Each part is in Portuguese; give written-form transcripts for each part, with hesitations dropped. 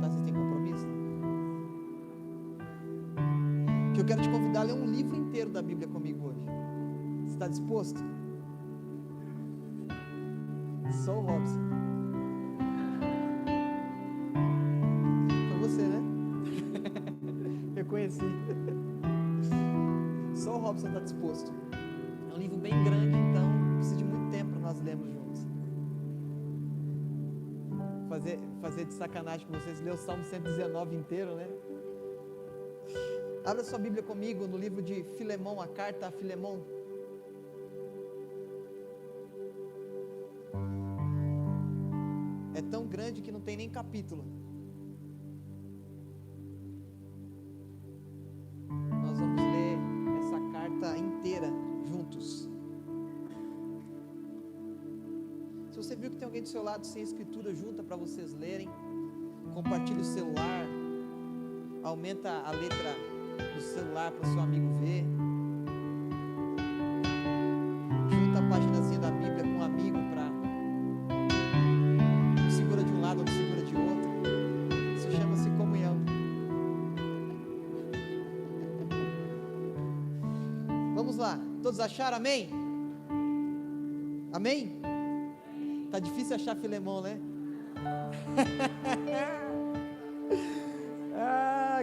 levantar, vocês têm compromisso? Que eu quero te convidar a ler um livro inteiro da Bíblia comigo hoje. Você está disposto? Sou o Robson. Foi você, né? Reconheci. Só o Robson está disposto. É um livro bem grande, então precisa de muito tempo para nós lermos juntos. Fazer de sacanagem com vocês, ler o Salmo 119 inteiro, né? Abra sua Bíblia comigo no livro de Filemão, a carta a Filemão. É tão grande que não tem nem capítulo. Nós vamos ler essa carta inteira juntos. Se você viu que tem alguém do seu lado sem escritura, junta para vocês lerem. Compartilhe o celular. Aumenta a letra do celular para o seu amigo ver. Junta a paginazinha da Bíblia com um amigo para um segura de um lado, outro segura de outro. Isso chama-se comunhão. Vamos lá, todos acharam? Amém? Amém? Tá difícil achar Filemão, né?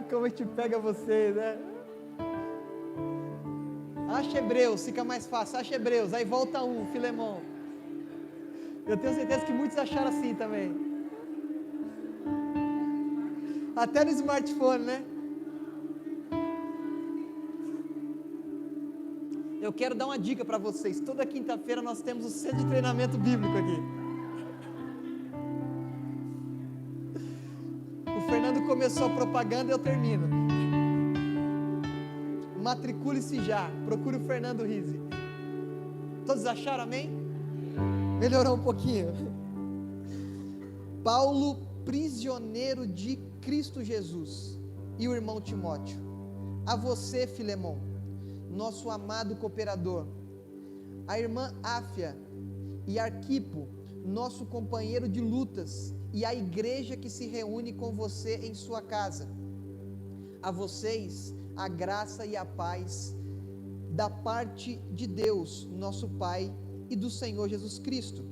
Como a gente pega vocês, né? Acha Hebreus, fica mais fácil. Acha Hebreus, aí volta um, Filemão. Eu tenho certeza que muitos acharam assim também. Até no smartphone, né? Eu quero dar uma dica para vocês. Toda quinta-feira nós temos o centro de treinamento bíblico aqui. O Fernando começou a propaganda e eu termino. Matricule-se já. Procure o Fernando Rizzi. Todos acharam, amém? Melhorou um pouquinho. Paulo, prisioneiro de Cristo Jesus, e o irmão Timóteo. A você, Filemão, nosso amado cooperador, a irmã Áfia e Arquipo, nosso companheiro de lutas, e a igreja que se reúne com você em sua casa. A vocês, a graça e a paz da parte de Deus, nosso Pai, e do Senhor Jesus Cristo.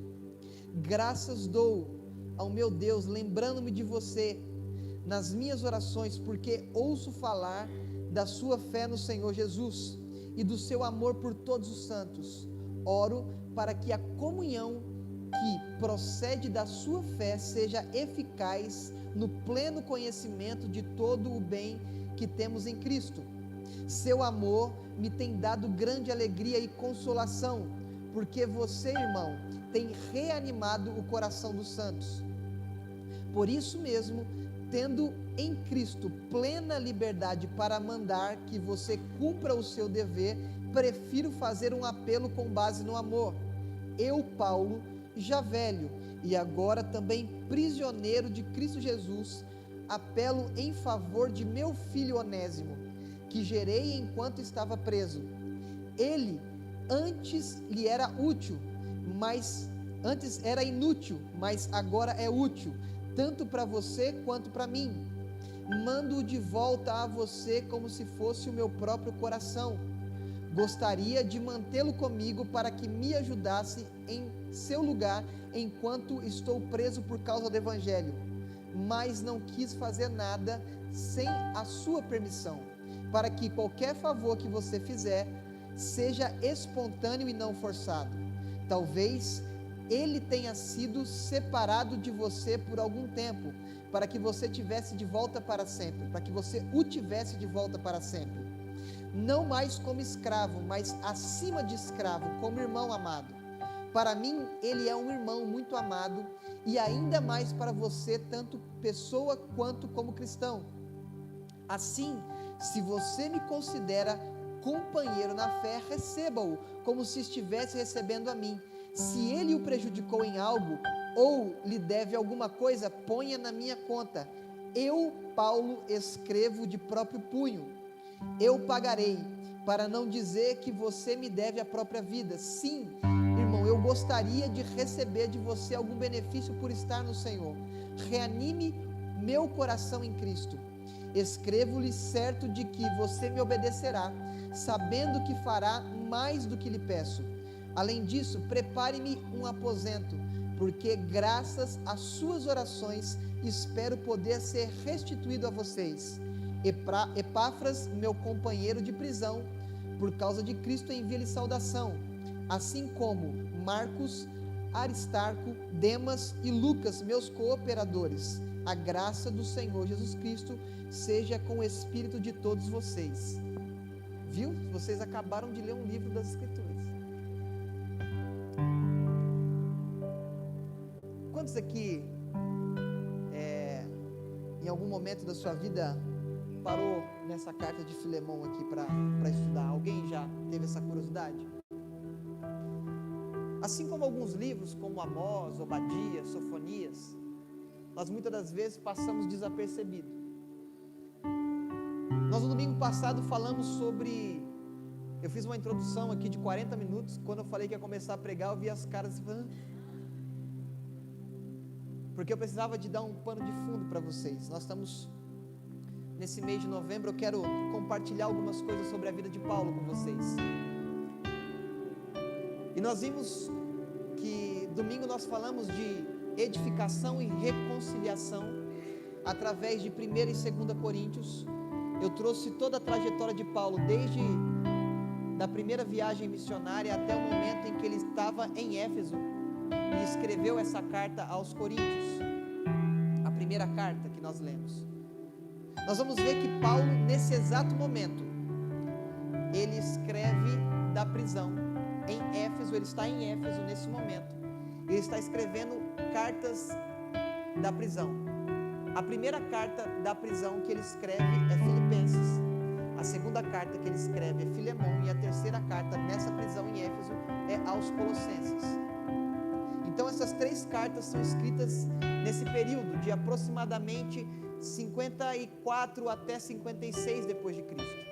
Graças dou ao meu Deus, lembrando-me de você nas minhas orações, porque ouço falar da sua fé no Senhor Jesus e do seu amor por todos os santos. Oro para que a comunhão que procede da sua fé seja eficaz no pleno conhecimento de todo o bem que temos em Cristo. Seu amor me tem dado grande alegria e consolação, porque você, irmão, tem reanimado o coração dos santos. Por isso mesmo, tendo em Cristo plena liberdade para mandar que você cumpra o seu dever, prefiro fazer um apelo com base no amor. Eu, Paulo, já velho e agora também prisioneiro de Cristo Jesus, apelo em favor de meu filho Onésimo, que gerei enquanto estava preso. Ele antes lhe era útil, mas antes era inútil, mas agora é útil, tanto para você quanto para mim. Mando-o de volta a você como se fosse o meu próprio coração. Gostaria de mantê-lo comigo para que me ajudasse em seu lugar enquanto estou preso por causa do Evangelho, mas não quis fazer nada sem a sua permissão, para que qualquer favor que você fizer seja espontâneo e não forçado. Talvez ele tenha sido separado de você por algum tempo, para que você tivesse de volta para sempre, para que você o tivesse de volta para sempre. Não mais como escravo, mas acima de escravo, como irmão amado. Para mim, ele é um irmão muito amado, e ainda mais para você, tanto pessoa quanto como cristão. Assim, se você me considera companheiro na fé, receba-o como se estivesse recebendo a mim. Se ele o prejudicou em algo, ou lhe deve alguma coisa, ponha na minha conta. Eu, Paulo, escrevo de próprio punho. Eu pagarei, para não dizer que você me deve a própria vida. Sim, irmão, eu gostaria de receber de você algum benefício por estar no Senhor. Reanime meu coração em Cristo. Escrevo-lhe certo de que você me obedecerá, sabendo que fará mais do que lhe peço. Além disso, prepare-me um aposento, porque graças às suas orações espero poder ser restituído a vocês. Epáfras, meu companheiro de prisão, por causa de Cristo envia-lhe saudação, assim como Marcos, Aristarco, Demas e Lucas, meus cooperadores. A graça do Senhor Jesus Cristo seja com o espírito de todos vocês. Viu? Vocês acabaram de ler um livro das Escrituras. Quantos aqui, em algum momento da sua vida, parou nessa carta de Filemão aqui para estudar? Alguém já teve essa curiosidade? Assim como alguns livros, como Amós, Obadias, Sofonias, nós muitas das vezes passamos desapercebido. Nós no domingo passado falamos sobre, eu fiz uma introdução aqui de 40 minutos, quando eu falei que ia começar a pregar, eu vi as caras falando, porque eu precisava de dar um pano de fundo para vocês. Nós estamos nesse mês de novembro, eu quero compartilhar algumas coisas sobre a vida de Paulo com vocês. E nós vimos que domingo nós falamos de edificação e reconciliação através de 1 e 2 Coríntios. Eu trouxe toda a trajetória de Paulo, desde da primeira viagem missionária até o momento em que ele estava em Éfeso e escreveu essa carta aos Coríntios, a primeira carta que nós lemos. Nós vamos ver que Paulo, nesse exato momento, ele escreve da prisão em Éfeso. Ele está em Éfeso nesse momento, ele está escrevendo cartas da prisão. A primeira carta da prisão que ele escreve é Filipenses, a segunda carta que ele escreve é Filemão, e a terceira carta nessa prisão em Éfeso é aos Colossenses. Então essas três cartas são escritas nesse período de aproximadamente 54 até 56 depois de Cristo.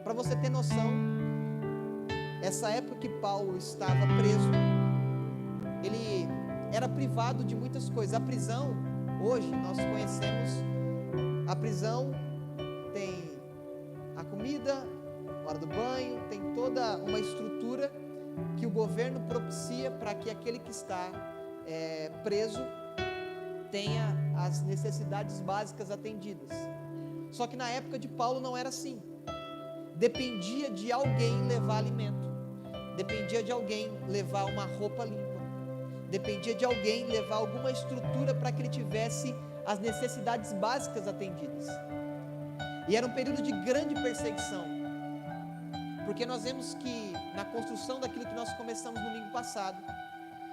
Para você ter noção, essa época que Paulo estava preso, ele era privado de muitas coisas. A prisão, hoje nós conhecemos, a prisão tem a comida, a hora do banho, tem toda uma estrutura que o governo propicia para que aquele que está preso tenha as necessidades básicas atendidas. Só que na época de Paulo não era assim. Dependia de alguém levar alimento, dependia de alguém levar uma roupa limpa, dependia de alguém levar alguma estrutura para que ele tivesse as necessidades básicas atendidas. E era um período de grande perseguição, porque nós vemos que na construção daquilo que nós começamos no domingo passado,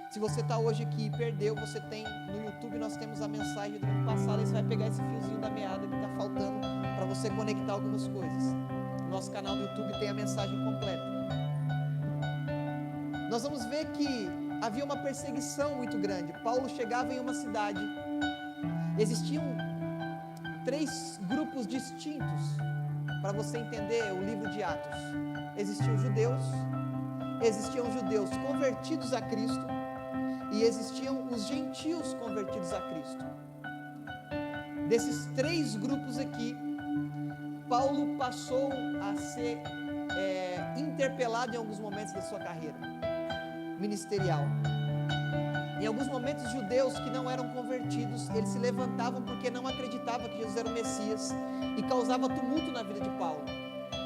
se você está hoje aqui e perdeu, você tem no YouTube, nós temos a mensagem do domingo passado, e você vai pegar esse fiozinho da meada que está faltando para você conectar algumas coisas. No nosso canal do YouTube tem a mensagem completa. Nós vamos ver que havia uma perseguição muito grande. Paulo chegava em uma cidade, existiam 3 grupos distintos, para você entender o livro de Atos. Existiam judeus convertidos a Cristo, e existiam os gentios convertidos a Cristo. Desses 3 grupos aqui, Paulo passou a ser interpelado em alguns momentos da sua carreira ministerial. Em alguns momentos, judeus que não eram convertidos, eles se levantavam porque não acreditavam que Jesus era o Messias, e causava tumulto na vida de Paulo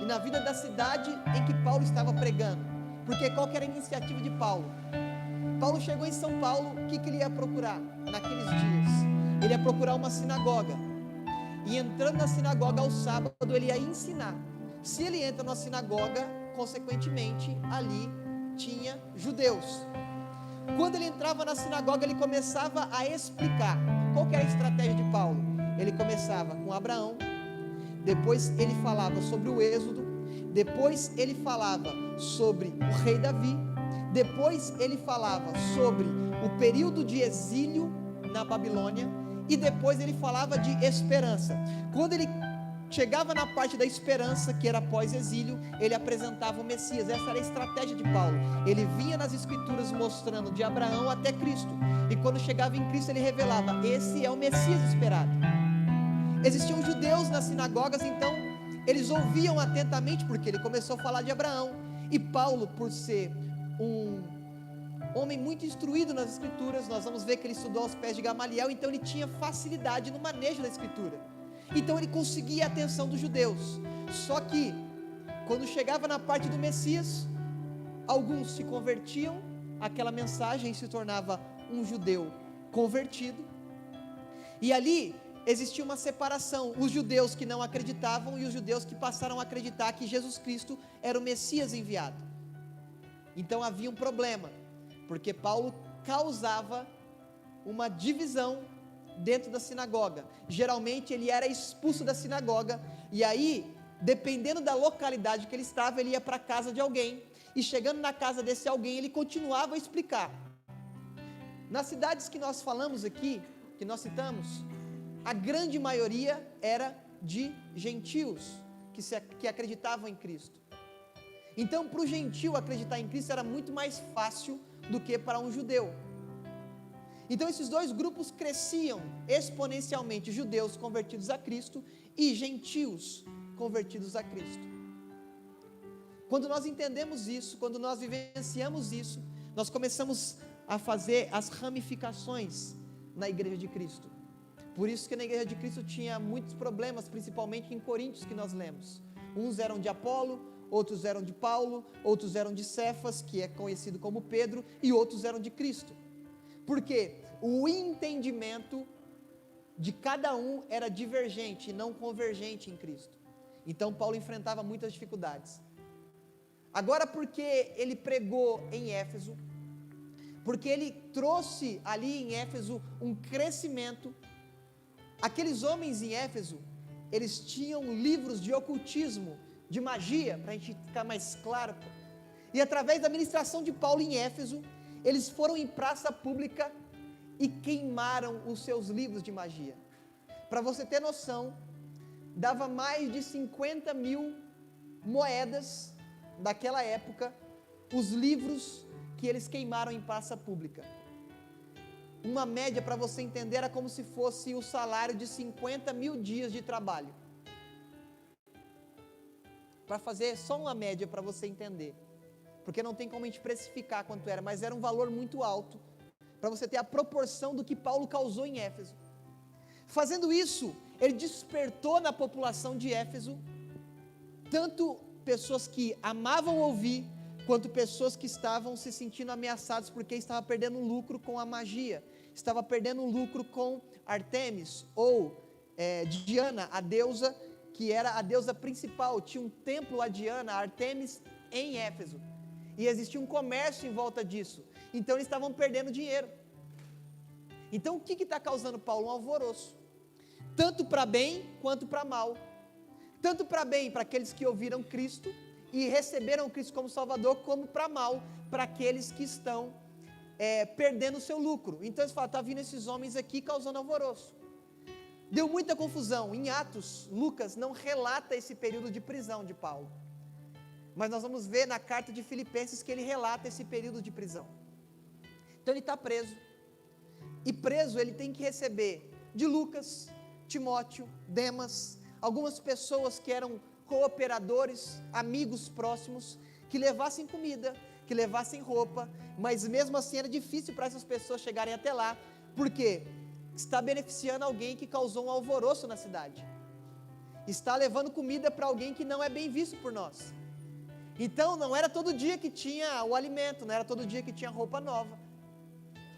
e na vida da cidade em que Paulo estava pregando. Porque qual que era a iniciativa de Paulo? Paulo chegou em São Paulo, o que ele ia procurar naqueles dias? Ele ia procurar uma sinagoga, e entrando na sinagoga ao sábado, ele ia ensinar. Se ele entra na sinagoga, consequentemente, ali tinha judeus. Quando ele entrava na sinagoga, ele começava a explicar. Qual que era a estratégia de Paulo? Ele começava com Abraão, depois ele falava sobre o Êxodo, depois ele falava sobre o rei Davi, depois ele falava sobre o período de exílio na Babilônia, e depois ele falava de esperança. Quando ele chegava na parte da esperança, que era pós-exílio, ele apresentava o Messias. Essa era a estratégia de Paulo. Ele vinha nas escrituras mostrando de Abraão até Cristo, e quando chegava em Cristo ele revelava: esse é o Messias esperado. Existiam judeus nas sinagogas, então eles ouviam atentamente, porque ele começou a falar de Abraão, e Paulo, por ser um homem muito instruído nas escrituras, nós vamos ver que ele estudou aos pés de Gamaliel, então ele tinha facilidade no manejo da escritura, então ele conseguia a atenção dos judeus. Só que quando chegava na parte do Messias, alguns se convertiam àquela mensagem e se tornava um judeu convertido, e ali existia uma separação: os judeus que não acreditavam e os judeus que passaram a acreditar que Jesus Cristo era o Messias enviado. Então havia um problema, porque Paulo causava uma divisão dentro da sinagoga. Geralmente ele era expulso da sinagoga, e aí, dependendo da localidade que ele estava, ele ia para a casa de alguém, e chegando na casa desse alguém, ele continuava a explicar. Nas cidades que nós falamos aqui, que nós citamos, a grande maioria era de gentios, que acreditavam em Cristo. Então, para o gentio acreditar em Cristo era muito mais fácil do que para um judeu. Então esses dois grupos cresciam exponencialmente: judeus convertidos a Cristo e gentios convertidos a Cristo. Quando nós entendemos isso, quando nós vivenciamos isso, nós começamos a fazer as ramificações na igreja de Cristo. Por isso que na igreja de Cristo tinha muitos problemas, principalmente em Coríntios, que nós lemos. Uns eram de Apolo, outros eram de Paulo, outros eram de Cefas, que é conhecido como Pedro, e outros eram de Cristo. Porque o entendimento de cada um era divergente e não convergente em Cristo. Então Paulo enfrentava muitas dificuldades. Agora, porque ele pregou em Éfeso, porque ele trouxe ali em Éfeso um crescimento, aqueles homens em Éfeso, eles tinham livros de ocultismo, de magia, para a gente ficar mais claro, e através da ministração de Paulo em Éfeso, eles foram em praça pública e queimaram os seus livros de magia. Para você ter noção, dava mais de 50 mil moedas daquela época, os livros que eles queimaram em praça pública. Uma média, para você entender, era como se fosse o salário de 50 mil dias de trabalho. Para fazer só uma média para você entender, porque não tem como a gente precificar quanto era, mas era um valor muito alto, para você ter a proporção do que Paulo causou em Éfeso. Fazendo isso, ele despertou na população de Éfeso, tanto pessoas que amavam ouvir, quanto pessoas que estavam se sentindo ameaçadas, porque estava perdendo lucro com a magia, estava perdendo lucro com Artemis, ou Diana, a deusa, que era a deusa principal. Tinha um templo a Diana, a Artemis, em Éfeso, e existia um comércio em volta disso, então eles estavam perdendo dinheiro. Então o que está causando Paulo? Um alvoroço, tanto para bem quanto para mal. Tanto para bem, para aqueles que ouviram Cristo e receberam Cristo como Salvador, como para mal, para aqueles que estão perdendo o seu lucro. Então eles falam: está vindo esses homens aqui causando alvoroço. Deu muita confusão. Em Atos, Lucas não relata esse período de prisão de Paulo, mas nós vamos ver na carta de Filipenses que ele relata esse período de prisão. Então ele está preso, e preso ele tem que receber de Lucas, Timóteo, Demas, algumas pessoas que eram cooperadores, amigos próximos, que levassem comida, que levassem roupa, mas mesmo assim era difícil para essas pessoas chegarem até lá, porque está beneficiando alguém que causou um alvoroço na cidade, está levando comida para alguém que não é bem visto por nós. Então não era todo dia que tinha o alimento, não era todo dia que tinha roupa nova,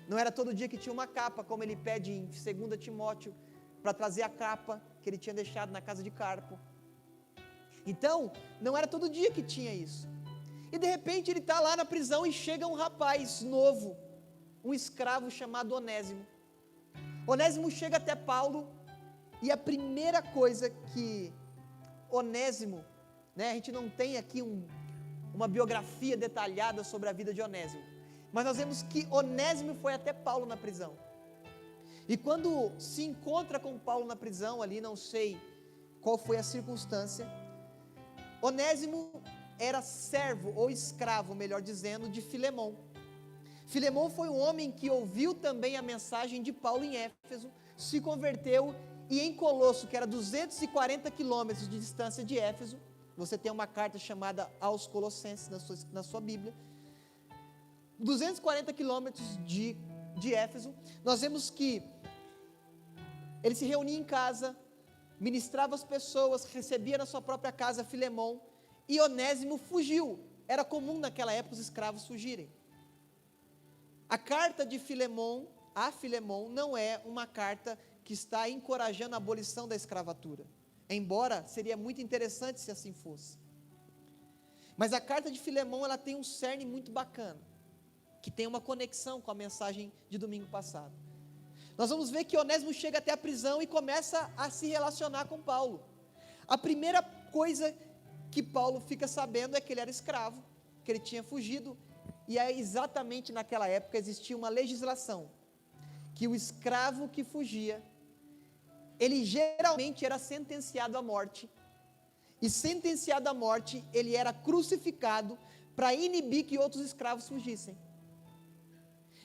não era todo dia que tinha uma capa, como ele pede em 2 Timóteo, para trazer a capa que ele tinha deixado na casa de Carpo. Então, não era todo dia que tinha isso. E de repente ele está lá na prisão e chega um rapaz novo, um escravo chamado Onésimo. Onésimo chega até Paulo, e a primeira coisa que Onésimo, a gente não tem aqui uma biografia detalhada sobre a vida de Onésimo, mas nós vemos que Onésimo foi até Paulo na prisão. E quando se encontra com Paulo na prisão ali, não sei qual foi a circunstância. Onésimo era servo ou escravo, melhor dizendo, de Filemon. Filemon foi um homem que ouviu também a mensagem de Paulo em Éfeso, se converteu, e em Colosso, que era 240 quilômetros de distância de Éfeso, você tem uma carta chamada aos Colossenses na sua Bíblia, 240 quilômetros de Éfeso, nós vemos que ele se reunia em casa, ministrava as pessoas, recebia na sua própria casa Filemon, e Onésimo fugiu. Era comum naquela época os escravos fugirem. A carta de Filemon a Filemon não é uma carta que está encorajando a abolição da escravatura, embora seria muito interessante se assim fosse. Mas a carta de Filemon, ela tem um cerne muito bacana, que tem uma conexão com a mensagem de domingo passado. Nós vamos ver que Onésimo chega até a prisão e começa a se relacionar com Paulo. A primeira coisa que Paulo fica sabendo é que ele era escravo, que ele tinha fugido, e é exatamente naquela época existia uma legislação, que o escravo que fugia, ele geralmente era sentenciado à morte, e sentenciado à morte, ele era crucificado para inibir que outros escravos fugissem.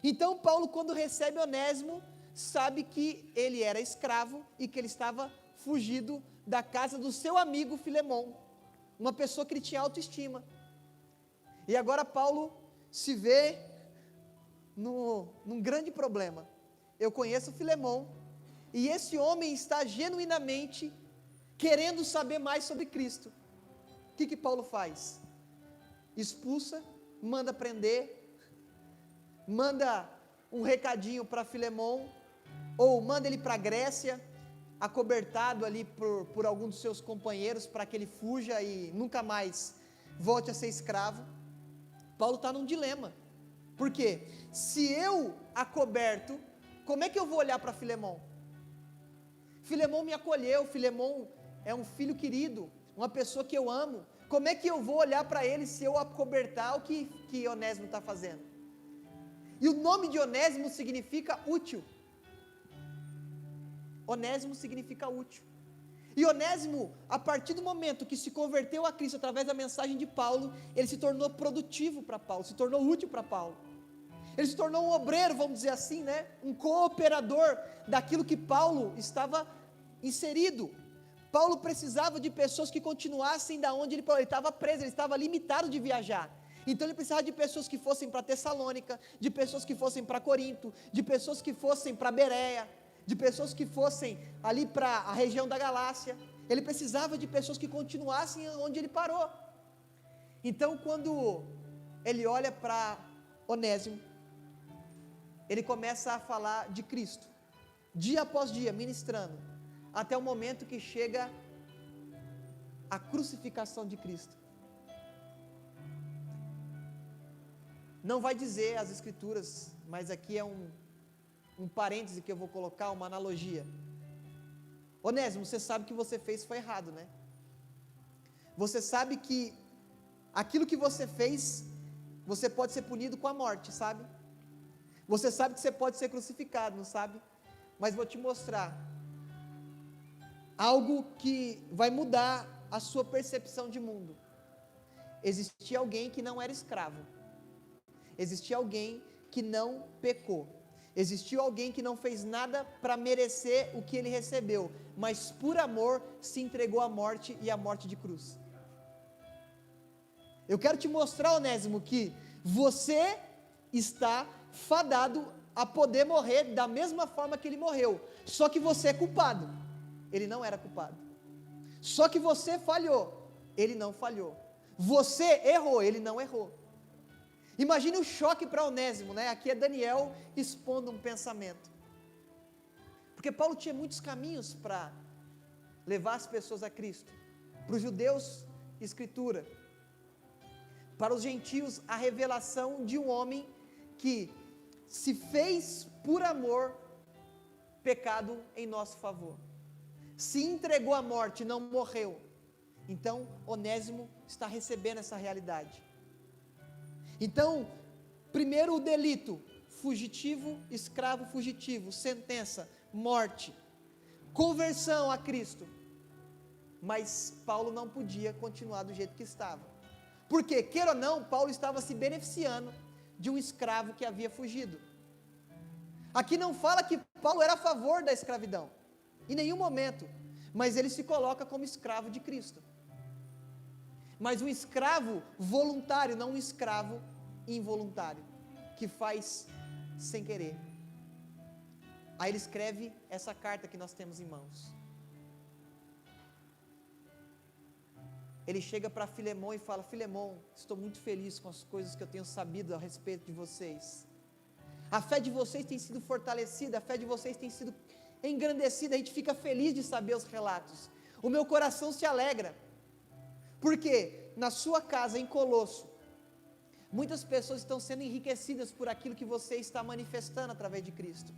Então Paulo, quando recebe Onésimo, sabe que ele era escravo e que ele estava fugido da casa do seu amigo Filemon, uma pessoa que ele tinha autoestima. E agora Paulo se vê num grande problema. Eu conheço Filemon, e esse homem está genuinamente querendo saber mais sobre Cristo. O que Paulo faz? Expulsa, manda prender, manda um recadinho para Filemon, ou manda ele para a Grécia, acobertado ali por algum dos seus companheiros, para que ele fuja e nunca mais volte a ser escravo. Paulo está num dilema, por quê? Se eu acoberto, como é que eu vou olhar para Filemon? Filemon me acolheu, Filemon é um filho querido, uma pessoa que eu amo, como é que eu vou olhar para ele se eu acobertar o que Onésimo está fazendo? E o nome de Onésimo significa útil. Onésimo significa útil. E Onésimo, a partir do momento que se converteu a Cristo através da mensagem de Paulo, ele se tornou produtivo para Paulo, se tornou útil para Paulo. Ele se tornou um obreiro, vamos dizer assim, né? Um cooperador daquilo que Paulo estava inserido. Paulo precisava de pessoas que continuassem da onde ele estava preso, ele estava limitado de viajar. Então ele precisava de pessoas que fossem para Tessalônica, de pessoas que fossem para Corinto, de pessoas que fossem para Bereia, de pessoas que fossem ali para a região da Galácia. Ele precisava de pessoas que continuassem onde ele parou. Então quando ele olha para Onésimo, ele começa a falar de Cristo, dia após dia, ministrando, até o momento que chega a crucificação de Cristo. Não vai dizer as escrituras, mas aqui é um parêntese que eu vou colocar, uma analogia. Onésimo, você sabe que você fez foi errado, né? Você sabe que aquilo que você fez, você pode ser punido com a morte, sabe? Você sabe que você pode ser crucificado, não sabe? Mas vou te mostrar algo que vai mudar a sua percepção de mundo. Existia alguém que não era escravo. Existia alguém que não pecou. Existiu alguém que não fez nada para merecer o que ele recebeu, mas por amor se entregou à morte, e à morte de cruz. Eu quero te mostrar, Onésimo, que você está fadado a poder morrer da mesma forma que ele morreu, só que você é culpado, ele não era culpado. Só que você falhou, ele não falhou. Você errou, ele não errou. Imagine o choque para Onésimo, né? Aqui é Daniel expondo um pensamento, porque Paulo tinha muitos caminhos para levar as pessoas a Cristo. Para os judeus, escritura; para os gentios, a revelação de um homem que se fez por amor pecado em nosso favor, se entregou à morte, não morreu. Então Onésimo está recebendo essa realidade. Então, primeiro o delito, fugitivo, escravo fugitivo, sentença, morte. Conversão a Cristo. mas Paulo não podia continuar do jeito que estava. Porque, queira ou não, Paulo estava se beneficiando de um escravo que havia fugido. Aqui não fala que Paulo era a favor da escravidão, em nenhum momento, mas ele se coloca como escravo de Cristo. Mas um escravo voluntário, não um escravo involuntário, que faz sem querer. Aí ele escreve essa carta que nós temos em mãos. Ele chega para Filemão e fala: Filemão, estou muito feliz com as coisas que eu tenho sabido a respeito de vocês. A fé de vocês tem sido fortalecida, a fé de vocês tem sido engrandecida, a gente fica feliz de saber os relatos. O meu coração se alegra, porque na sua casa em Colosso, muitas pessoas estão sendo enriquecidas por aquilo que você está manifestando através de Cristo.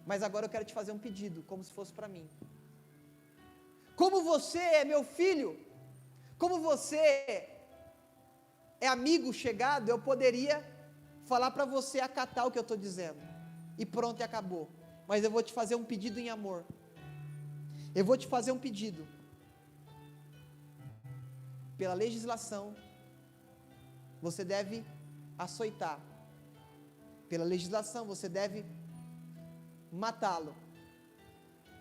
Mas agora eu quero te fazer um pedido, como se fosse para mim. Como você é meu filho, como você é amigo chegado, eu poderia falar para você acatar o que eu estou dizendo, e pronto, e acabou. Mas eu vou te fazer um pedido em amor. Eu vou te fazer um pedido. Pela legislação, você deve açoitar. Pela legislação, você deve matá-lo.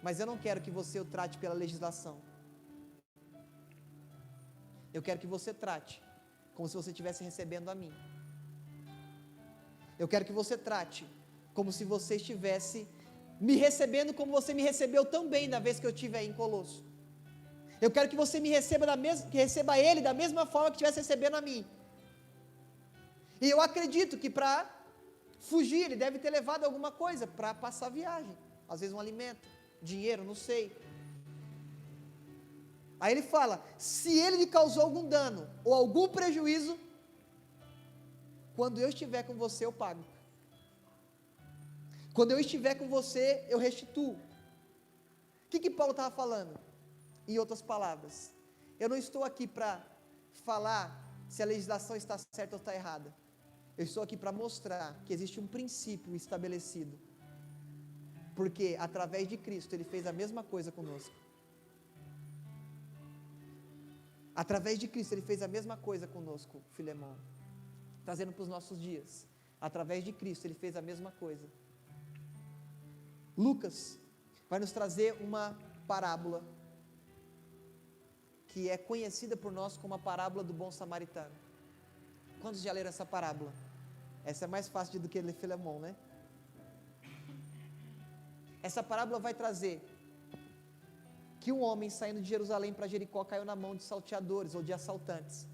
Mas eu não quero que você o trate pela legislação. Eu quero que você trate como se você estivesse recebendo a mim. Eu quero que você trate como se você estivesse me recebendo como você me recebeu tão bem da vez que eu estive aí em Colosso. Eu quero que você me receba que receba ele da mesma forma que estivesse recebendo a mim. E eu acredito que para fugir ele deve ter levado alguma coisa para passar a viagem. Às vezes um alimento, dinheiro, não sei. Aí ele fala: se ele lhe causou algum dano ou algum prejuízo, quando eu estiver com você eu pago. Quando eu estiver com você eu restituo. O que Paulo estava falando? Em outras palavras, eu não estou aqui para falar se a legislação está certa ou está errada. Eu estou aqui para mostrar que existe um princípio estabelecido. Porque através de Cristo ele fez a mesma coisa conosco. Através de Cristo ele fez a mesma coisa conosco, Filemão. Trazendo para os nossos dias. Através de Cristo ele fez a mesma coisa. Lucas vai nos trazer uma parábola que é conhecida por nós como a parábola do bom samaritano. Quantos já leram essa parábola? Essa é mais fácil do que ler Filemão, né? Essa parábola vai trazer que um homem saindo de Jerusalém para Jericó caiu na mão de salteadores ou de assaltantes.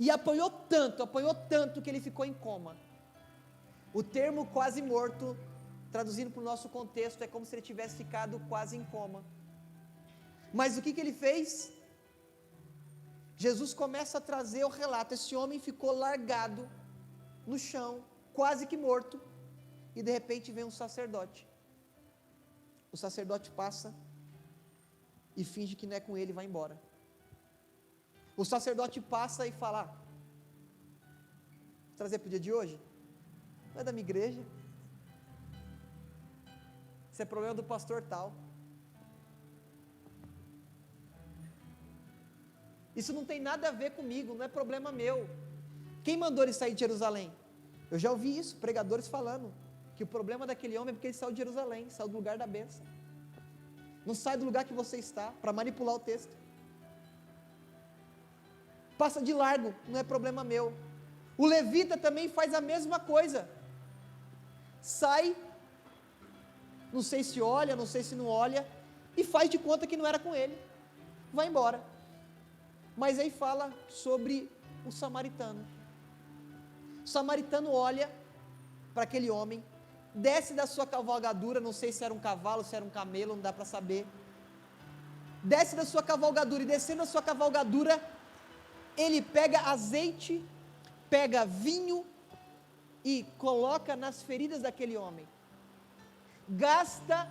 E apanhou tanto que ele ficou em coma. O termo quase morto, traduzindo para o nosso contexto, é como se ele tivesse ficado quase em coma. Mas o que ele fez? Jesus começa a trazer o relato. Esse homem ficou largado no chão, quase que morto, e de repente vem um sacerdote. O sacerdote passa e finge que não é com ele e vai embora. O sacerdote passa e fala: vou trazer para o dia de hoje? Não é da minha igreja, isso é problema do pastor tal. Isso não tem nada a ver comigo, não é problema meu. Quem mandou ele sair de Jerusalém? Eu já ouvi isso, pregadores falando, que o problema daquele homem é porque ele saiu de Jerusalém, saiu do lugar da bênção. Não sai do lugar que você está, para manipular o texto. Passa de largo, não é problema meu. O levita também faz a mesma coisa. Sai, não sei se olha, não sei se não olha, e faz de conta que não era com ele. Vai embora. Mas aí fala sobre o samaritano. O samaritano olha para aquele homem, desce da sua cavalgadura, não sei se era um cavalo, se era um camelo, não dá para saber. Desce da sua cavalgadura, e descendo da sua cavalgadura, ele pega azeite, pega vinho e coloca nas feridas daquele homem. Gasta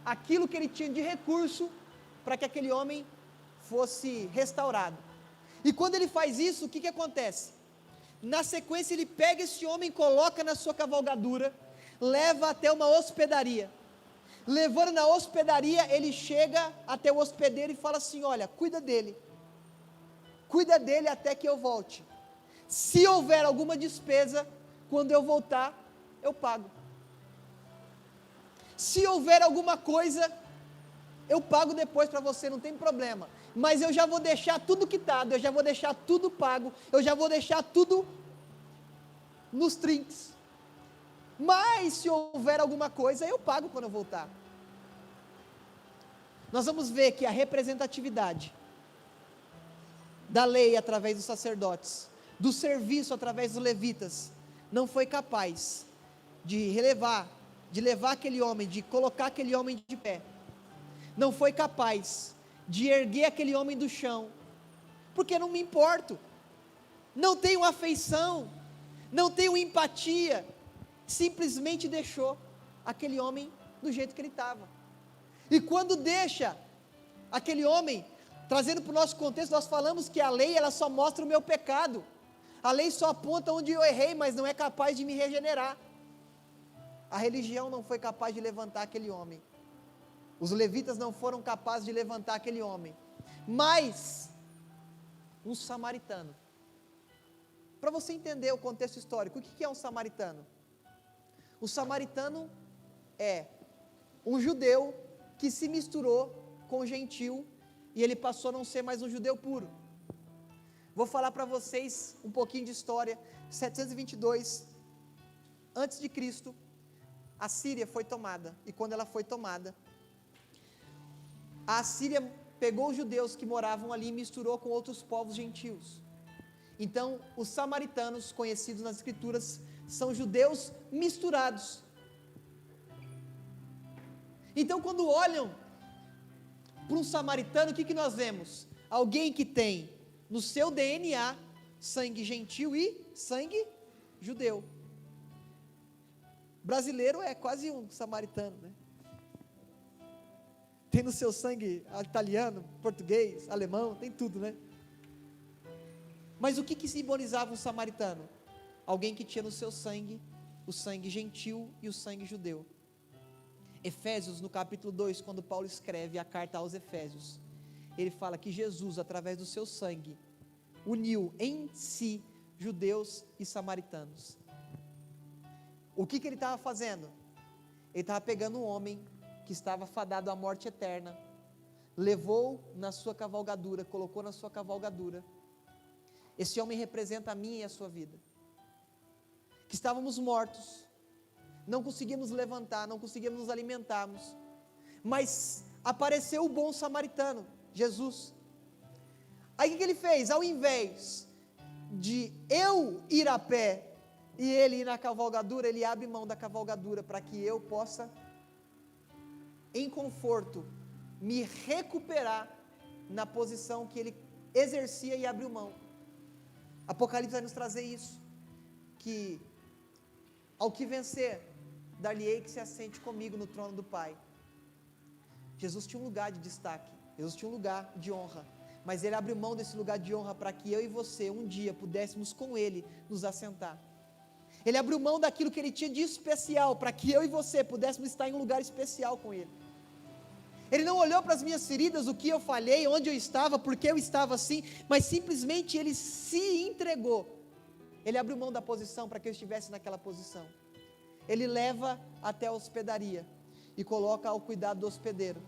aquilo que ele tinha de recurso para que aquele homem fosse restaurado. E quando ele faz isso, o que acontece? Na sequência ele pega esse homem, coloca na sua cavalgadura, leva até uma hospedaria. Levando na hospedaria, ele chega até o hospedeiro e fala assim: olha, cuida dele até que eu volte. Se houver alguma despesa, quando eu voltar, eu pago. Se houver alguma coisa, eu pago depois para você, não tem problema. Mas eu já vou deixar tudo quitado, eu já vou deixar tudo pago, eu já vou deixar tudo nos trinques. Mas se houver alguma coisa, eu pago quando eu voltar. Nós vamos ver que a representatividade da lei através dos sacerdotes, do serviço através dos levitas, não foi capaz de levar aquele homem, de colocar aquele homem de pé. Não foi capaz de erguer aquele homem do chão, porque não me importo, não tenho afeição, não tenho empatia, simplesmente deixou aquele homem do jeito que ele estava. E quando deixa aquele homem, trazendo para o nosso contexto, nós falamos que a lei, ela só mostra o meu pecado, a lei só aponta onde eu errei, mas não é capaz de me regenerar. A religião não foi capaz de levantar aquele homem, os levitas não foram capazes de levantar aquele homem, mas um samaritano. Para você entender o contexto histórico, o que é um samaritano? O samaritano é um judeu que se misturou com o gentil e ele passou a não ser mais um judeu puro. Vou falar para vocês um pouquinho de história. 722 antes de Cristo, a Síria foi tomada, e quando ela foi tomada, a Síria pegou os judeus que moravam ali e misturou com outros povos gentios. Então, os samaritanos, conhecidos nas escrituras, são judeus misturados. Então, quando olham para um samaritano, o que nós vemos? Alguém que tem no seu DNA sangue gentil e sangue judeu. Brasileiro é quase um samaritano, né? Tem no seu sangue italiano, português, alemão, tem tudo, né? Mas o que simbolizava um samaritano? Alguém que tinha no seu sangue o sangue gentil e o sangue judeu. Efésios, no capítulo 2, quando Paulo escreve a carta aos Efésios, ele fala que Jesus, através do seu sangue, uniu em si judeus e samaritanos. O que ele estava fazendo? Ele estava pegando um homem que estava fadado à morte eterna, levou na sua cavalgadura, colocou na sua cavalgadura. Esse homem representa a minha e a sua vida, que estávamos mortos, não conseguíamos levantar, não conseguíamos nos alimentarmos, mas apareceu o bom samaritano, Jesus. Aí o que ele fez? Ao invés de eu ir a pé e ele ir na cavalgadura, ele abre mão da cavalgadura para que eu possa, em conforto, me recuperar na posição que ele exercia e abriu mão. Apocalipse vai nos trazer isso, que ao que vencer, dar-lhe-ei que se assente comigo no trono do Pai. Jesus tinha um lugar de destaque, Jesus tinha um lugar de honra, mas ele abriu mão desse lugar de honra para que eu e você um dia pudéssemos com ele nos assentar. Ele abriu mão daquilo que ele tinha de especial para que eu e você pudéssemos estar em um lugar especial com ele. Ele não olhou para as minhas feridas, o que eu falhei, onde eu estava, porque eu estava assim, mas simplesmente ele se entregou. Ele abriu mão da posição para que eu estivesse naquela posição. Ele leva até a hospedaria e coloca ao cuidado do hospedeiro,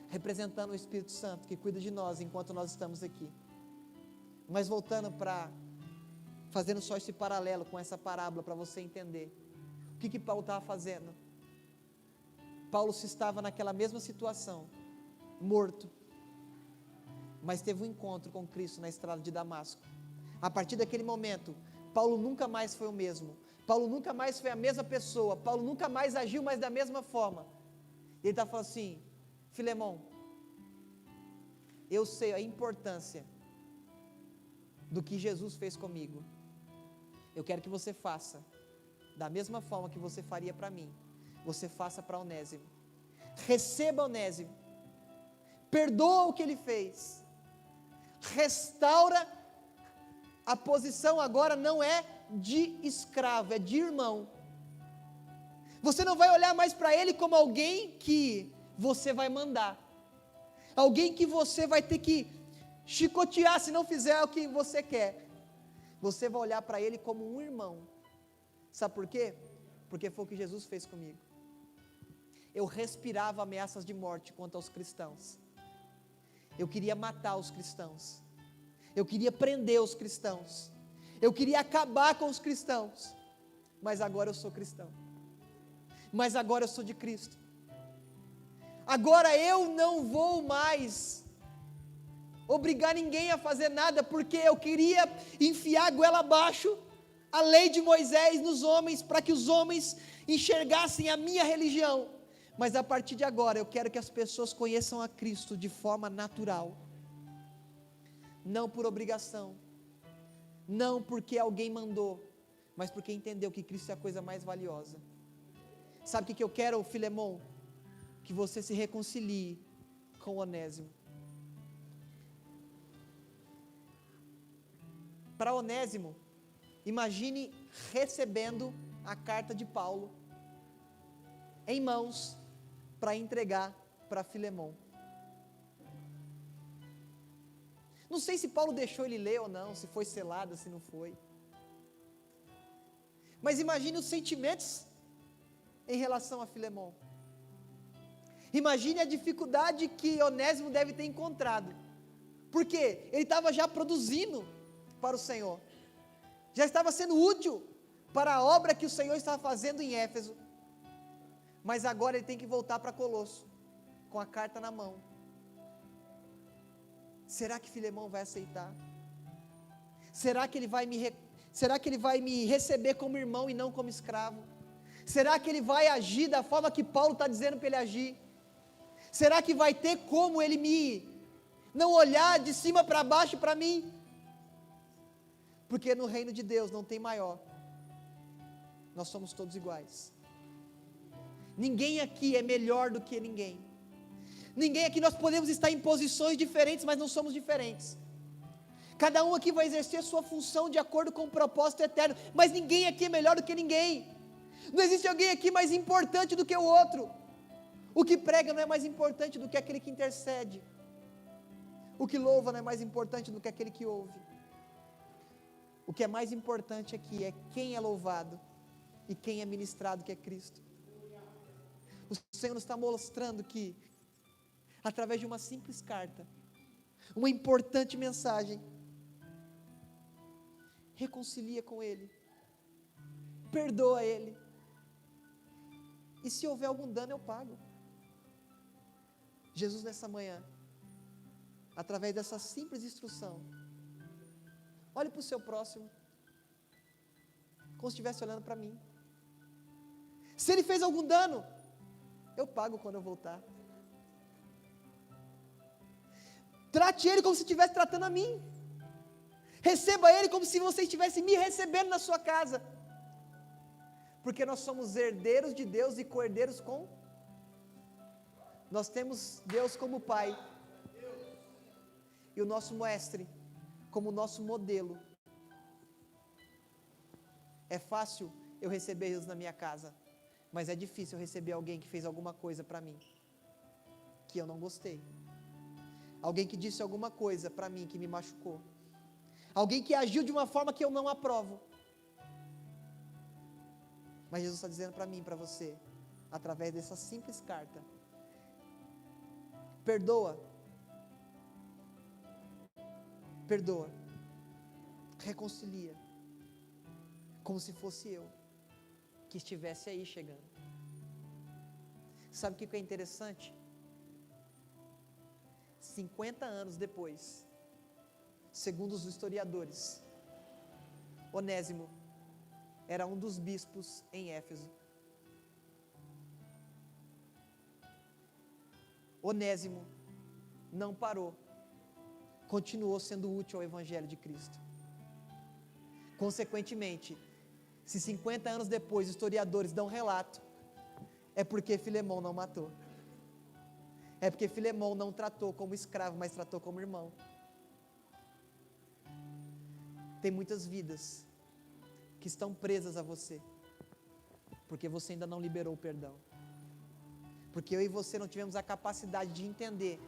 representando o Espírito Santo que cuida de nós enquanto nós estamos aqui. Mas voltando fazendo só esse paralelo com essa parábola para você entender o que Paulo estava fazendo. Paulo se estava naquela mesma situação, morto, mas teve um encontro com Cristo na estrada de Damasco. A partir daquele momento, Paulo nunca mais foi o mesmo, Paulo nunca mais foi a mesma pessoa, Paulo nunca mais agiu mais da mesma forma. Ele está falando assim: Filemão, eu sei a importância do que Jesus fez comigo, eu quero que você faça da mesma forma que você faria para mim, você faça para Onésimo. Receba Onésimo, perdoa o que ele fez, restaura a posição agora, não é de escravo, é de irmão. Você não vai olhar mais para ele como alguém que você vai mandar, alguém que você vai ter que chicotear se não fizer o que você quer. Você vai olhar para ele como um irmão. Sabe por quê? Porque foi o que Jesus fez comigo. Eu respirava ameaças de morte contra os cristãos. Eu queria matar os cristãos. Eu queria prender os cristãos. Eu queria acabar com os cristãos. Mas agora eu sou cristão. Mas agora eu sou de Cristo. Agora eu não vou mais obrigar ninguém a fazer nada, porque eu queria enfiar a goela abaixo a lei de Moisés nos homens, para que os homens enxergassem a minha religião. Mas a partir de agora eu quero que as pessoas conheçam a Cristo de forma natural, não por obrigação, não porque alguém mandou, mas porque entendeu que Cristo é a coisa mais valiosa. Sabe o que eu quero, Filemon? Que você se reconcilie com Onésimo. Para Onésimo, imagine recebendo a carta de Paulo em mãos para entregar para Filemon. Não sei se Paulo deixou ele ler ou não, se foi selada, se não foi. Mas imagine os sentimentos em relação a Filemon. Imagine a dificuldade que Onésimo deve ter encontrado. Porque ele estava já produzindo para o Senhor. Já estava sendo útil para a obra que o Senhor estava fazendo em Éfeso. Mas agora ele tem que voltar para Colosso, com a carta na mão. Será que Filemon vai aceitar? Será que ele vai me receber como irmão e não como escravo? Será que ele vai agir da forma que Paulo está dizendo para ele agir? Será que vai ter como ele não olhar de cima para baixo para mim? Porque no reino de Deus não tem maior. Nós somos todos iguais. Ninguém aqui é melhor do que ninguém. Ninguém aqui, nós podemos estar em posições diferentes, mas não somos diferentes. Cada um aqui vai exercer a sua função de acordo com o propósito eterno, mas ninguém aqui é melhor do que ninguém. Não existe alguém aqui mais importante do que o outro. O que prega não é mais importante do que aquele que intercede. O que louva não é mais importante do que aquele que ouve. O que é mais importante aqui é quem é louvado e quem é ministrado, que é Cristo. O Senhor nos está mostrando que, através de uma simples carta, uma importante mensagem, reconcilia com Ele, perdoa Ele, e se houver algum dano eu pago. Jesus nessa manhã, através dessa simples instrução, olhe para o seu próximo, como se estivesse olhando para mim. Se ele fez algum dano, eu pago quando eu voltar. Trate ele como se estivesse tratando a mim. Receba ele como se você estivesse me recebendo na sua casa. Porque nós somos herdeiros de Deus e co-herdeiros com... Nós temos Deus como Pai. E o nosso mestre como nosso modelo. É fácil eu receber Jesus na minha casa, mas é difícil eu receber alguém que fez alguma coisa para mim, que eu não gostei. Alguém que disse alguma coisa para mim que me machucou. Alguém que agiu de uma forma que eu não aprovo. Mas Jesus está dizendo para mim e para você, através dessa simples carta: perdoa. Perdoa. Reconcilia. Como se fosse eu que estivesse aí chegando. Sabe o que é interessante? 50 anos depois, segundo os historiadores, Onésimo era um dos bispos em Éfeso. Onésimo não parou, continuou sendo útil ao Evangelho de Cristo. Consequentemente, se 50 anos depois historiadores dão relato, é porque Filemon não matou. É porque Filemon não tratou como escravo, mas tratou como irmão. Tem muitas vidas que estão presas a você. Porque você ainda não liberou o perdão. Porque eu e você não tivemos a capacidade de entender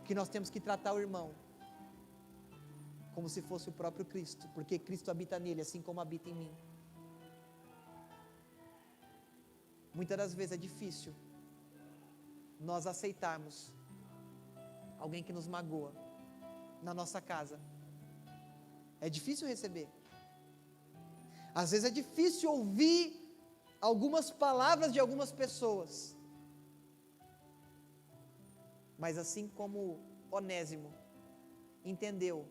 que nós temos que tratar o irmão como se fosse o próprio Cristo, porque Cristo habita nele, assim como habita em mim. Muitas das vezes é difícil nós aceitarmos alguém que nos magoa na nossa casa. É difícil receber. Às vezes é difícil ouvir algumas palavras de algumas pessoas. Mas assim como Onésimo entendeu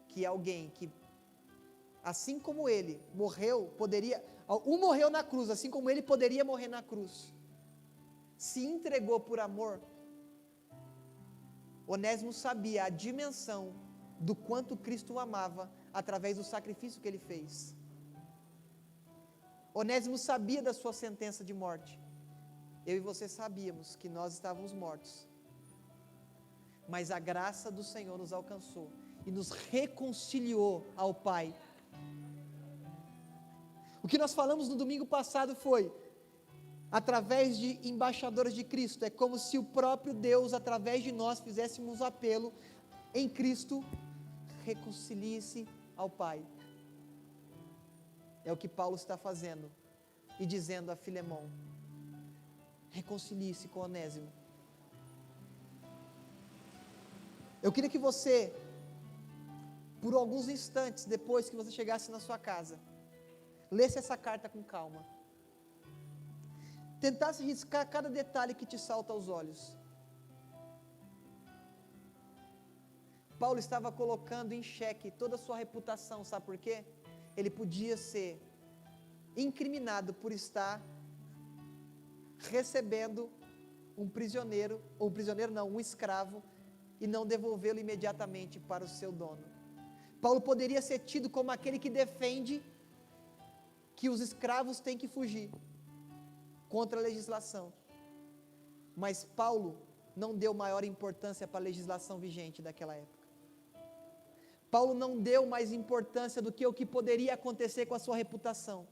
que alguém que, assim como ele morreu, morreu na cruz, assim como ele poderia morrer na cruz, se entregou por amor. Onésimo sabia a dimensão do quanto Cristo o amava através do sacrifício que ele fez. Onésimo sabia da sua sentença de morte. Eu e você sabíamos que nós estávamos mortos. Mas a graça do Senhor nos alcançou e nos reconciliou ao Pai. O que nós falamos no domingo passado foi, através de embaixadores de Cristo, é como se o próprio Deus, através de nós, fizéssemos o apelo em Cristo, reconcilie-se ao Pai. É o que Paulo está fazendo e dizendo a Filemão: reconcilie-se com Onésimo. Eu queria que você, por alguns instantes, depois que você chegasse na sua casa, lesse essa carta com calma. Tentasse riscar cada detalhe que te salta aos olhos. Paulo estava colocando em xeque toda a sua reputação, sabe por quê? Ele podia ser incriminado por estar recebendo um escravo, e não devolvê-lo imediatamente para o seu dono. Paulo poderia ser tido como aquele que defende que os escravos têm que fugir contra a legislação. Mas Paulo não deu maior importância para a legislação vigente daquela época. Paulo não deu mais importância do que o que poderia acontecer com a sua reputação.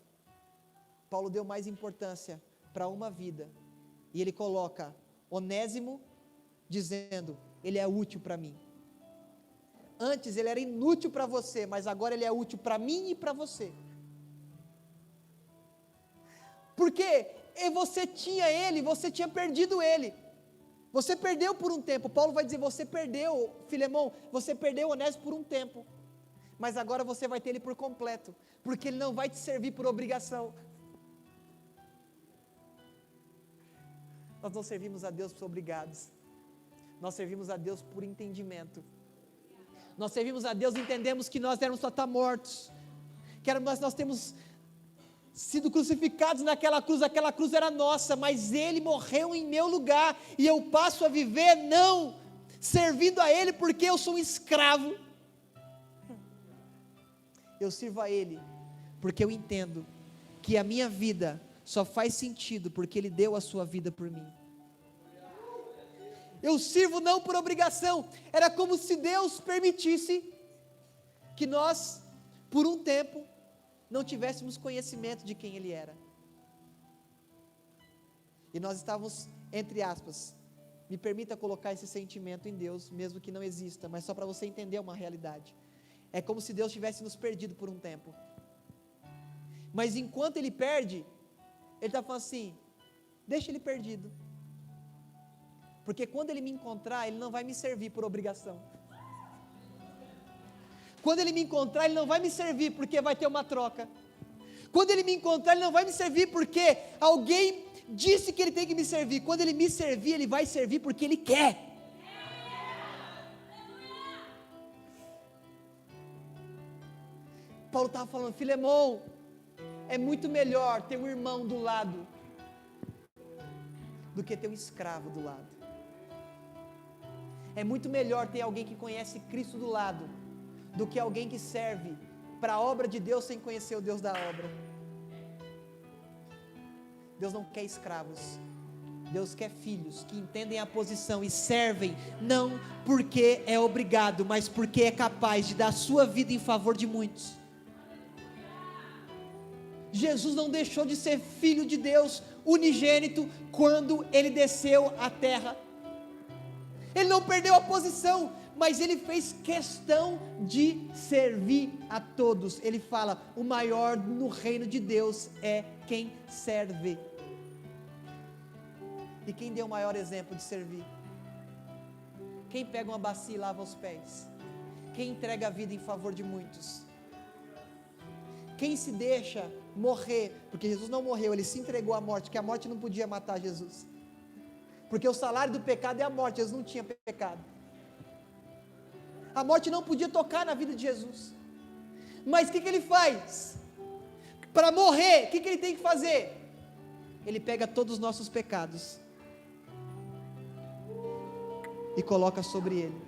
Paulo deu mais importância para uma vida. E ele coloca Onésimo dizendo: ele é útil para mim. Antes ele era inútil para você, mas agora ele é útil para mim e para você. Porque você tinha ele, você tinha perdido ele. Você perdeu por um tempo. Paulo vai dizer: você perdeu, Filemão, você perdeu Onésimo por um tempo. Mas agora você vai ter ele por completo, porque ele não vai te servir por obrigação. Nós não servimos a Deus por obrigados. Nós servimos a Deus por entendimento. Nós servimos a Deus e entendemos que nós éramos para estar mortos. Que nós temos sido crucificados naquela cruz. Aquela cruz era nossa, mas Ele morreu em meu lugar. E eu passo a viver não servindo a Ele porque eu sou um escravo. Eu sirvo a Ele porque eu entendo que a minha vida só faz sentido porque Ele deu a sua vida por mim. Eu sirvo não por obrigação. Era como se Deus permitisse que nós, por um tempo, não tivéssemos conhecimento de quem Ele era. E nós estávamos, entre aspas, me permita colocar esse sentimento em Deus, mesmo que não exista, mas só para você entender uma realidade. É como se Deus tivesse nos perdido por um tempo. Mas enquanto Ele perde, Ele está falando assim: deixa Ele perdido. Porque quando Ele me encontrar, Ele não vai me servir por obrigação. Quando Ele me encontrar, Ele não vai me servir porque vai ter uma troca. Quando Ele me encontrar, Ele não vai me servir porque alguém disse que Ele tem que me servir. Quando Ele me servir, Ele vai servir porque Ele quer. Paulo estava falando: Filemão, é muito melhor ter um irmão do lado do que ter um escravo do lado. É muito melhor ter alguém que conhece Cristo do lado do que alguém que serve para a obra de Deus sem conhecer o Deus da obra. Deus não quer escravos. Deus quer filhos que entendem a posição e servem, não porque é obrigado, mas porque é capaz de dar a sua vida em favor de muitos. Jesus não deixou de ser filho de Deus, unigênito, quando ele desceu à terra. Ele não perdeu a posição, mas ele fez questão de servir a todos. Ele fala: o maior no reino de Deus é quem serve. E quem deu o maior exemplo de servir? Quem pega uma bacia e lava os pés? Quem entrega a vida em favor de muitos? Quem se deixa morrer? Porque Jesus não morreu, ele se entregou à morte, que a morte não podia matar Jesus, porque o salário do pecado é a morte. Jesus não tinha pecado, a morte não podia tocar na vida de Jesus. Mas o que ele faz? Para morrer, o que ele tem que fazer? Ele pega todos os nossos pecados e coloca sobre ele,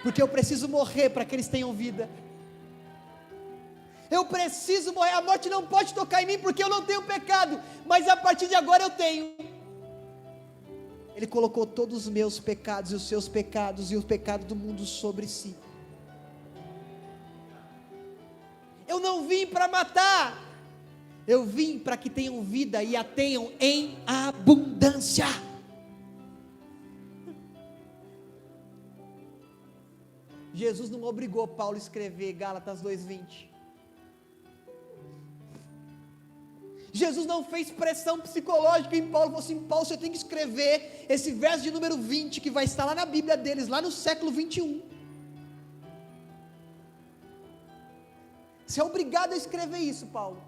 porque eu preciso morrer para que eles tenham vida. Eu preciso morrer, a morte não pode tocar em mim, porque eu não tenho pecado, mas a partir de agora eu tenho. Ele colocou todos os meus pecados e os seus pecados e o pecado do mundo sobre si. Eu não vim para matar, eu vim para que tenham vida e a tenham em abundância. Jesus não obrigou Paulo a escrever Gálatas 2:20. Jesus não fez pressão psicológica em Paulo, falou assim: Paulo, você tem que escrever esse verso de número 20, que vai estar lá na Bíblia deles, lá no século 21. Você é obrigado a escrever isso, Paulo.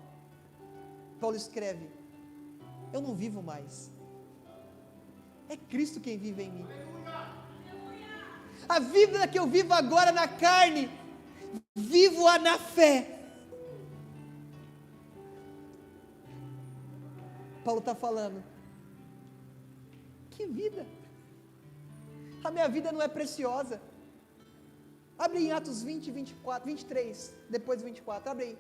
Paulo escreve: eu não vivo mais, é Cristo quem vive em mim. A vida que eu vivo agora na carne, vivo-a na fé. Paulo está falando: que vida, a minha vida não é preciosa. Abre em Atos 20, 24, 23, depois 24, abre aí.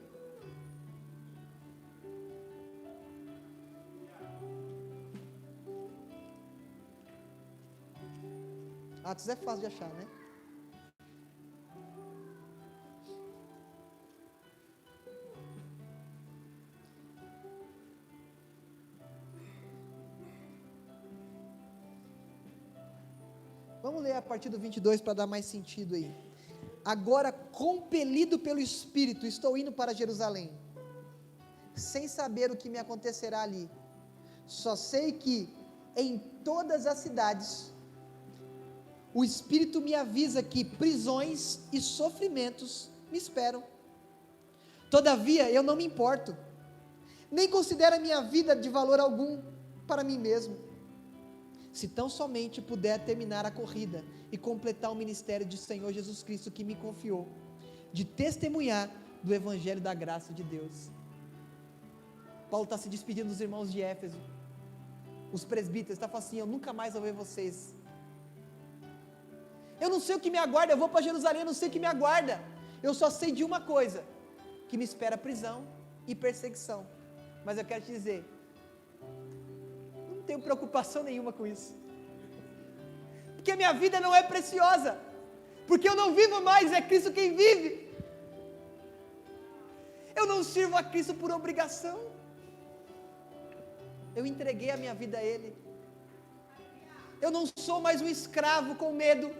Atos é fácil de achar, né? Vamos ler a partir do 22 para dar mais sentido aí. Agora, compelido pelo Espírito, estou indo para Jerusalém, sem saber o que me acontecerá ali. Só sei que em todas as cidades o Espírito me avisa que prisões e sofrimentos me esperam. Todavia eu não me importo, nem considero a minha vida de valor algum para mim mesmo, se tão somente puder terminar a corrida e completar o ministério de Senhor Jesus Cristo que me confiou, de testemunhar do Evangelho da graça de Deus. Paulo está se despedindo dos irmãos de Éfeso, os presbíteros, está falando assim: eu nunca mais vou ver vocês, eu não sei o que me aguarda, eu vou para Jerusalém, eu não sei o que me aguarda, eu só sei de uma coisa, que me espera prisão e perseguição, mas eu quero te dizer, não tenho preocupação nenhuma com isso, porque minha vida não é preciosa, porque eu não vivo mais, é Cristo quem vive. Eu não sirvo a Cristo por obrigação, eu entreguei a minha vida a Ele. Eu não sou mais um escravo com medo.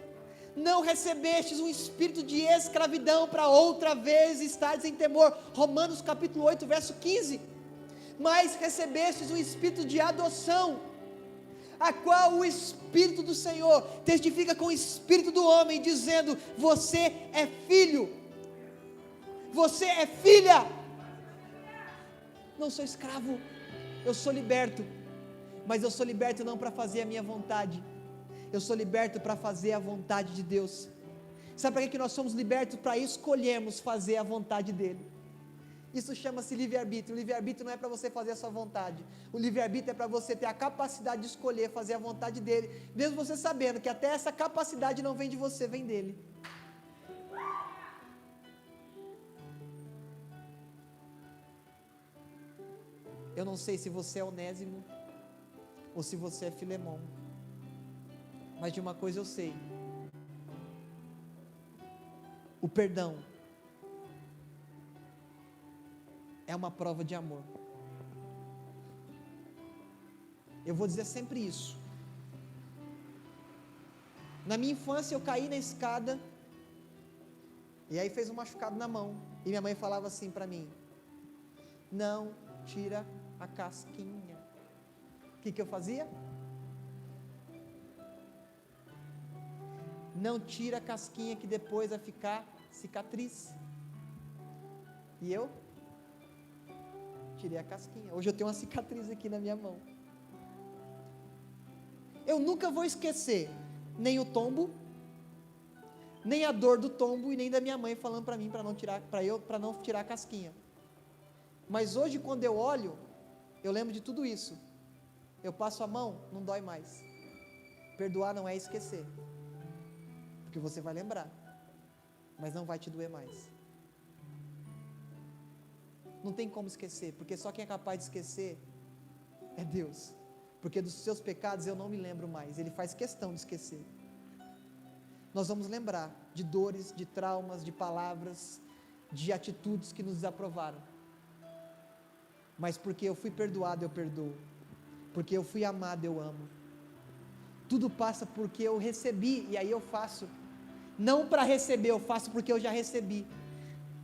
Não recebestes um espírito de escravidão para outra vez estares em temor. Romanos capítulo 8, verso 15. Mas recebestes um espírito de adoção, a qual o Espírito do Senhor testifica com o espírito do homem, dizendo: você é filho, você é filha. Não sou escravo, eu sou liberto, mas eu sou liberto não para fazer a minha vontade, eu sou liberto para fazer a vontade de Deus. Sabe para que nós somos libertos? Para escolhermos fazer a vontade dEle. Isso chama-se livre-arbítrio. O livre-arbítrio não é para você fazer a sua vontade, o livre-arbítrio é para você ter a capacidade de escolher fazer a vontade dEle, mesmo você sabendo que até essa capacidade não vem de você, vem dEle. Eu não sei se você é Onésimo ou se você é Filemão, mas de uma coisa eu sei: o perdão é uma prova de amor. Eu vou dizer sempre isso. Na minha infância eu caí na escada, e aí fez um machucado na mão, e minha mãe falava assim para mim: não tira a casquinha. O que eu fazia? Não tira a casquinha, que depois vai ficar cicatriz. E eu tirei a casquinha. Hoje eu tenho uma cicatriz aqui na minha mão. Eu nunca vou esquecer nem o tombo, nem a dor do tombo, e nem da minha mãe falando para mim para não tirar a casquinha. Mas hoje, quando eu olho, eu lembro de tudo isso. Eu passo a mão, não dói mais. Perdoar não é esquecer, porque você vai lembrar, mas não vai te doer mais. Não tem como esquecer, porque só quem é capaz de esquecer é Deus. Porque dos seus pecados eu não me lembro mais. Ele faz questão de esquecer. Nós vamos lembrar de dores, de traumas, de palavras, de atitudes que nos desaprovaram. Mas porque eu fui perdoado, eu perdoo. Porque eu fui amado, eu amo. Tudo passa porque eu recebi, e aí eu faço. Não para receber, eu faço porque eu já recebi.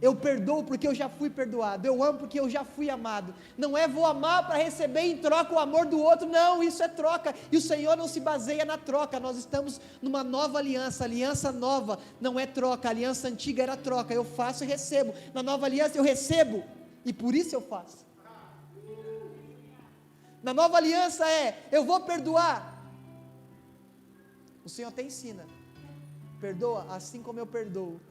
Eu perdoo porque eu já fui perdoado. Eu amo porque eu já fui amado. Não é vou amar para receber em troca o amor do outro. Não, isso é troca. E o Senhor não se baseia na troca. Nós estamos numa nova aliança. Aliança nova não é troca. A aliança antiga era troca. Eu faço e recebo. Na nova aliança eu recebo. E por isso eu faço. Na nova aliança eu vou perdoar. O Senhor até ensina. Perdoa assim como eu perdoo.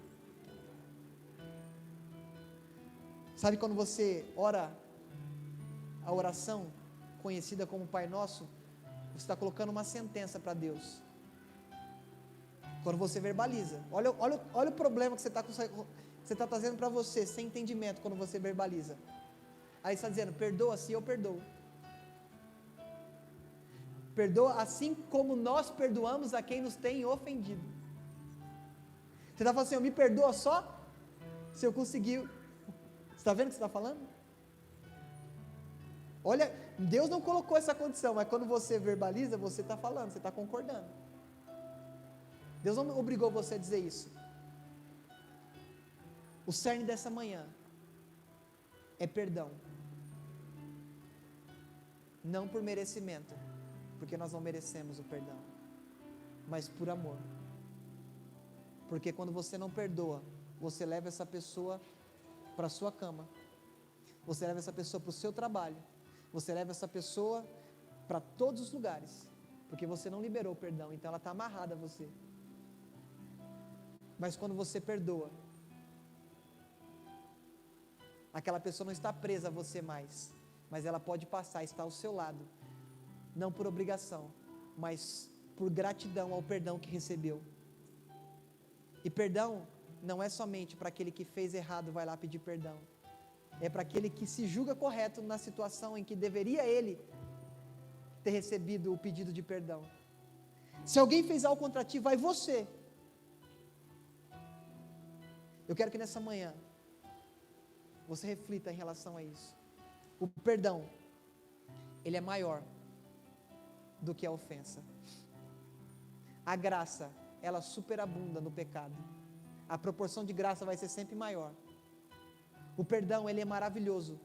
Sabe quando você ora a oração conhecida como Pai Nosso, você está colocando uma sentença para Deus. Quando você verbaliza, olha o problema que você está trazendo para você, sem entendimento, quando você verbaliza. Aí você está dizendo: perdoa assim, eu perdoo. Perdoa assim como nós perdoamos a quem nos tem ofendido. Você está falando assim: eu me perdoa só se eu conseguir. Você está vendo o que você está falando? Olha, Deus não colocou essa condição, mas quando você verbaliza, você está falando, você está concordando. Deus não obrigou você a dizer isso. O cerne dessa manhã é perdão. Não por merecimento, porque nós não merecemos o perdão, mas por amor. Porque quando você não perdoa, você leva essa pessoa para a sua cama, você leva essa pessoa para o seu trabalho, você leva essa pessoa para todos os lugares, porque você não liberou o perdão, então ela está amarrada a você. Mas quando você perdoa, aquela pessoa não está presa a você mais, mas ela pode passar, estar ao seu lado, não por obrigação, mas por gratidão ao perdão que recebeu. E perdão não é somente para aquele que fez errado vai lá pedir perdão, é para aquele que se julga correto na situação em que deveria ele ter recebido o pedido de perdão. Se alguém fez algo contra ti, vai você. Eu quero que nessa manhã você reflita em relação a isso. O perdão, ele é maior do que a ofensa. A graça, ela superabunda no pecado. A proporção de graça vai ser sempre maior. O perdão, ele é maravilhoso,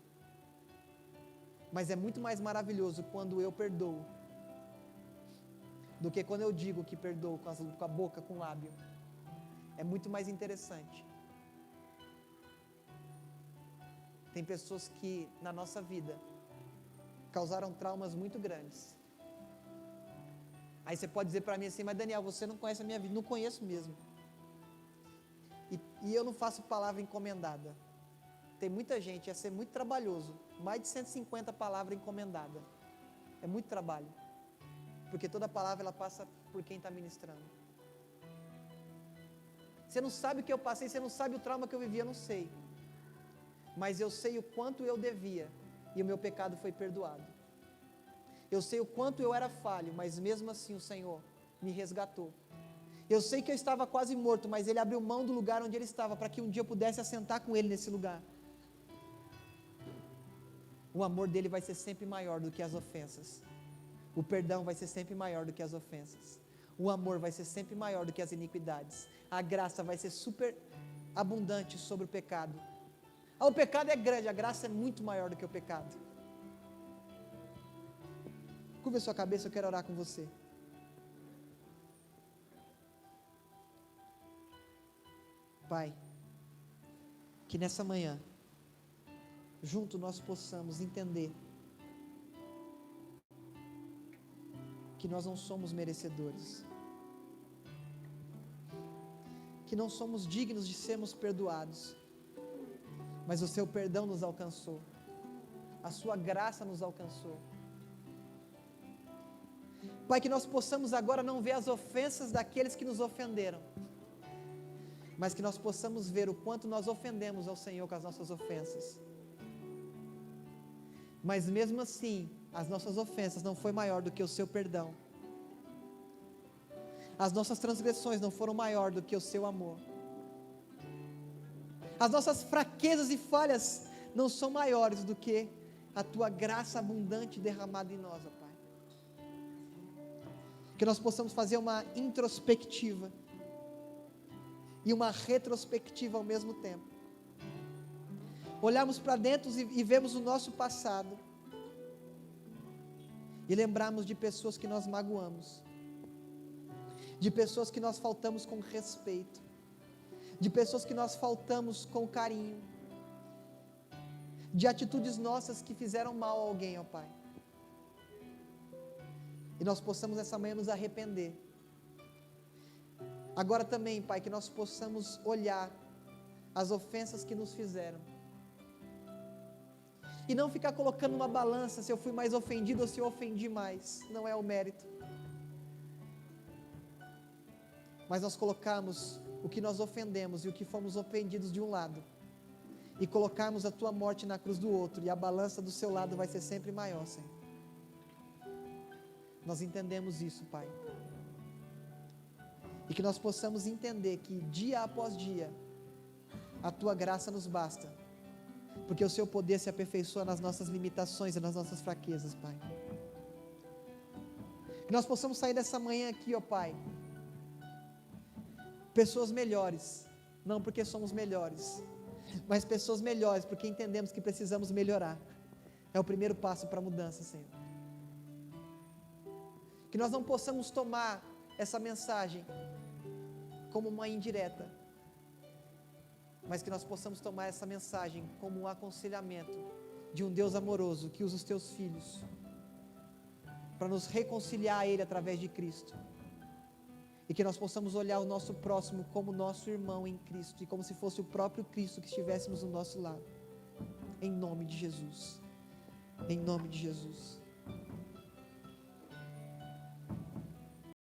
mas é muito mais maravilhoso quando eu perdoo do que quando eu digo que perdoo com a boca, com o lábio. É muito mais interessante. Tem pessoas que na nossa vida causaram traumas muito grandes. Aí você pode dizer para mim assim: mas Daniel, você não conhece a minha vida. Não conheço mesmo. E eu não faço palavra encomendada. Tem muita gente, ia ser muito trabalhoso. Mais de 150 palavras encomendadas. É muito trabalho. Porque toda palavra ela passa por quem está ministrando. Você não sabe o que eu passei, você não sabe o trauma que eu vivia, eu não sei. Mas eu sei o quanto eu devia, e o meu pecado foi perdoado. Eu sei o quanto eu era falho, mas mesmo assim o Senhor me resgatou. Eu sei que eu estava quase morto, mas Ele abriu mão do lugar onde Ele estava, para que um dia eu pudesse assentar com Ele nesse lugar. o amor dele vai ser sempre maior do que as ofensas. O perdão vai ser sempre maior do que as ofensas. O amor vai ser sempre maior do que as iniquidades. A graça vai ser super abundante sobre o pecado. O pecado é grande, a graça é muito maior do que o pecado. Curva a sua cabeça, eu quero orar com você. Pai, que nessa manhã, junto nós possamos entender que nós não somos merecedores, que não somos dignos de sermos perdoados, mas o seu perdão nos alcançou, a sua graça nos alcançou. Pai, que nós possamos agora não ver as ofensas daqueles que nos ofenderam, mas que nós possamos ver o quanto nós ofendemos ao Senhor com as nossas ofensas. Mas mesmo assim, as nossas ofensas não foi maior do que o seu perdão. As nossas transgressões não foram maior do que o seu amor. As nossas fraquezas e falhas não são maiores do que a tua graça abundante derramada em nós, ó Pai. Que nós possamos fazer uma introspectiva e uma retrospectiva ao mesmo tempo. Olharmos para dentro e vemos o nosso passado e lembrarmos de pessoas que nós magoamos, de pessoas que nós faltamos com respeito, de pessoas que nós faltamos com carinho, de atitudes nossas que fizeram mal a alguém, ó Pai. E nós possamos essa manhã nos arrepender. Agora também, Pai, que nós possamos olhar as ofensas que nos fizeram e não ficar colocando uma balança se eu fui mais ofendido ou se eu ofendi mais. Não é o mérito. Mas nós colocarmos o que nós ofendemos e o que fomos ofendidos de um lado e colocarmos a tua morte na cruz do outro, e a balança do seu lado vai ser sempre maior, Senhor. Nós entendemos isso, Pai. E que nós possamos entender que dia após dia a tua graça nos basta, porque o seu poder se aperfeiçoa nas nossas limitações e nas nossas fraquezas, Pai. Que nós possamos sair dessa manhã aqui, ó Pai, pessoas melhores, não porque somos melhores, mas pessoas melhores porque entendemos que precisamos melhorar. É o primeiro passo para a mudança, Senhor. Que nós não possamos tomar essa mensagem como uma indireta, mas que nós possamos tomar essa mensagem como um aconselhamento de um Deus amoroso que usa os teus filhos para nos reconciliar a Ele através de Cristo, e que nós possamos olhar o nosso próximo como nosso irmão em Cristo, e como se fosse o próprio Cristo que estivéssemos do nosso lado, em nome de Jesus, em nome de Jesus.